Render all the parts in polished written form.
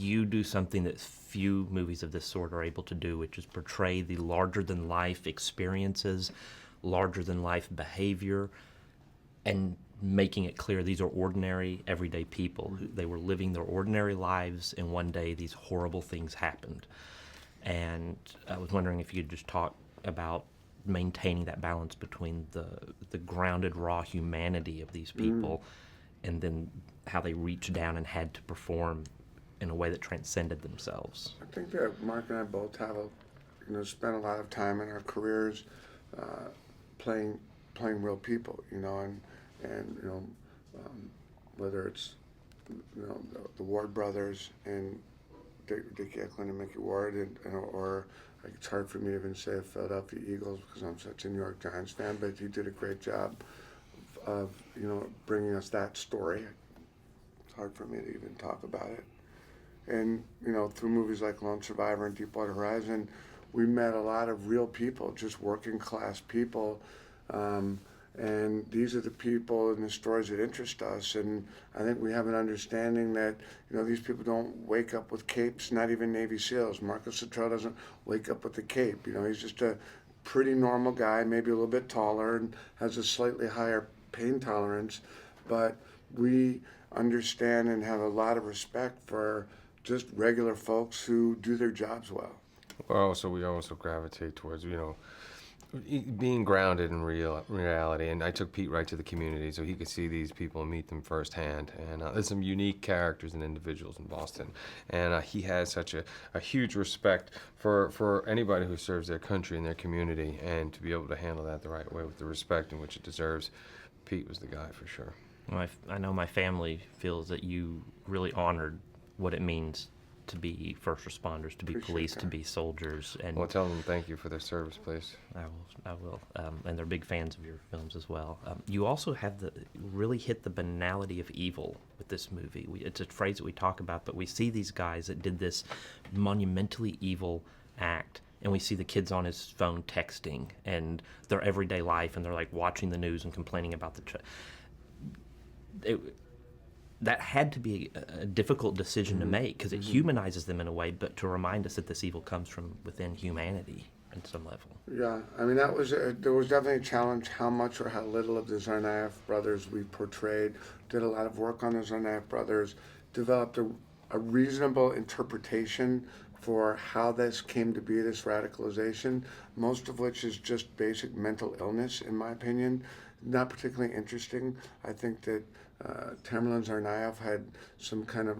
you do something that few movies of this sort are able to do, which is portray the larger-than-life experiences, larger-than-life behavior, and making it clear these are ordinary, everyday people. They were living their ordinary lives, and one day these horrible things happened. And I was wondering if you could just talk about maintaining that balance between the grounded, raw humanity of these people and then how they reached down and had to perform in a way that transcended themselves. I think that Mark and I both have spent a lot of time in our careers playing real people, and whether it's the Ward brothers and Dick Eklund and Mickey Ward, or it's hard for me to even say Philadelphia Eagles because I'm such a New York Giants fan, but he did a great job of bringing us that story. It's hard for me to even talk about it. And through movies like Lone Survivor and Deepwater Horizon, we met a lot of real people, just working class people. And these are the people and the stories that interest us. And I think we have an understanding that, these people don't wake up with capes, not even Navy SEALs. Marcus Luttrell doesn't wake up with a cape. He's just a pretty normal guy, maybe a little bit taller and has a slightly higher pain tolerance. But we understand and have a lot of respect for just regular folks who do their jobs well. Well, so we also gravitate towards, being grounded in reality. And I took Pete right to the community so he could see these people and meet them firsthand. And there's some unique characters and individuals in Boston. And he has such a huge respect for anybody who serves their country and their community, and to be able to handle that the right way with the respect in which it deserves. Pete was the guy for sure. Well, I know my family feels that you really honored what it means to be first responders, to be police, to be soldiers. And well, tell them thank you for their service, please. I will. And they're big fans of your films as well. You also have really hit the banality of evil with this movie. It's a phrase that we talk about, but we see these guys that did this monumentally evil act, and we see the kids on his phone texting and their everyday life, and they're like watching the news and complaining about that had to be a difficult decision to make, because it humanizes them in a way, but to remind us that this evil comes from within humanity at some level. Yeah, I mean, there was definitely a challenge how much or how little of the Tsarnaev brothers we portrayed. Did a lot of work on the Tsarnaev brothers, developed a reasonable interpretation for how this came to be, this radicalization, most of which is just basic mental illness, in my opinion. Not particularly interesting. I think that Tamerlan Tsarnaev had some kind of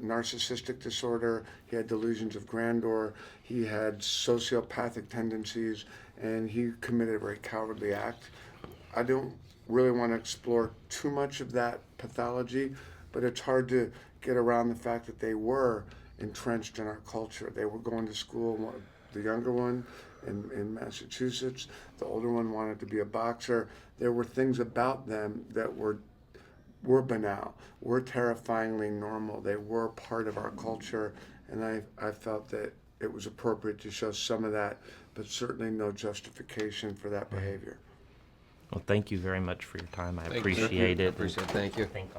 narcissistic disorder. He had delusions of grandeur. He had sociopathic tendencies, and he committed a very cowardly act. I don't really want to explore too much of that pathology, but it's hard to get around the fact that they were entrenched in our culture. They were going to school, the younger one in Massachusetts, the older one wanted to be a boxer. There were things about them that were banal, were terrifyingly normal. They were part of our culture, and I felt that it was appropriate to show some of that, but certainly no justification for that behavior. Well, thank you very much for your time. I appreciate it. Thank you. Thank